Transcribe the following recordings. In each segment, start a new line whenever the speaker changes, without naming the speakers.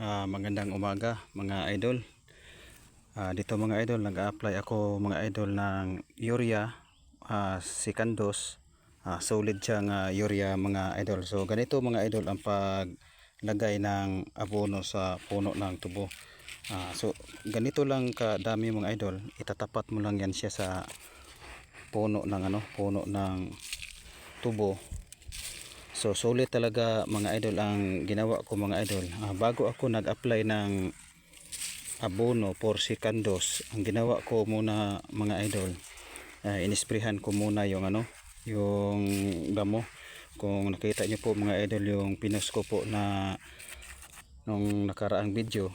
Magandang umaga mga idol. Dito mga idol, nag-a-apply ako mga idol ng urea, Sikandos. Solid siyang urea mga idol. So ganito mga idol ang paglagay ng abono sa puno ng tubo. So ganito lang kadami mga idol. Itatapat mo lang yan siya sa puno ng tubo. So solid talaga mga idol ang ginawa ko mga idol. Bago ako nag-apply ng abono for Sikandos, ang ginawa ko muna mga idol, inisprehan ko muna yung yung damo. Kung nakita niyo po mga idol yung pinost ko po na nung nakaraang video.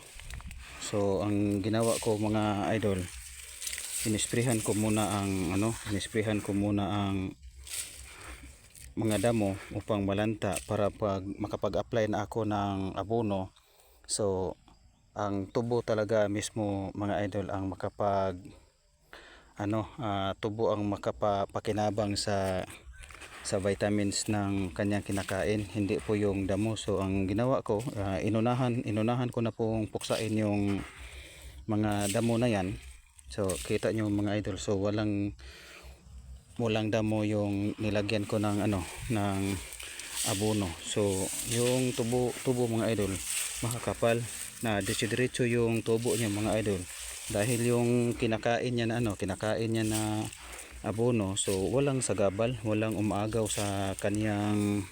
So ang ginawa ko mga idol, inisprehan ko muna ang mga damo upang malanta para pag makapag-apply na ako ng abono. So ang tubo talaga mismo mga idol ang tubo ang makapakinabang sa vitamins ng kanyang kinakain, hindi po yung damo. So ang ginawa ko, inunahan ko na pong puksain yung mga damo na yan. So kita nyo mga idol, so walang damo yung nilagyan ko ng ng abono. So yung tubo mga idol makakapal na diretso yung tubo niya mga idol, dahil yung kinakain niya na abono. So walang sagabal, walang umaagaw sa kaniyang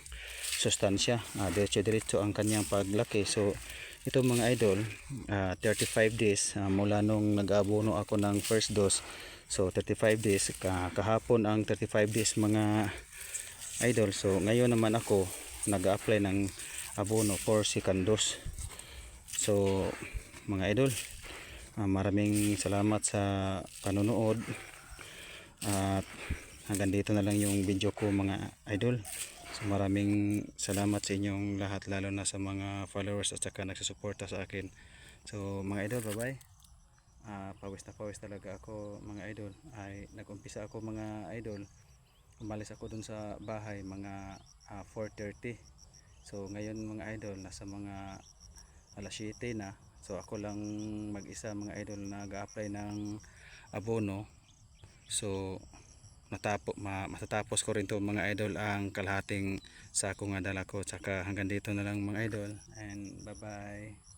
sustansya. Diretso ang kaniyang paglaki. So ito mga idol, 35 days mula nung nag-abono ako ng first dose. So 35 days, kahapon ang 35 days mga idol. So ngayon naman ako nag-apply ng abono for Sikandos. So mga idol, maraming salamat sa panonood, at hanggang dito na lang yung video ko mga idol. So maraming salamat sa inyong lahat, lalo na sa mga followers at saka nagsusuporta sa akin. So mga idol, bye bye. Pawis na pawis talaga ako mga idol. Ay nag-umpisa ako mga idol, umalis ako dun sa bahay mga 4:30. So ngayon mga idol, nasa mga alas 7 na. So ako lang mag-isa mga idol nag-a-apply ng abono. So matatapos ko rin to mga idol ang kalahating sako nga dala ko. Tsaka hanggang dito na lang mga idol, and bye bye.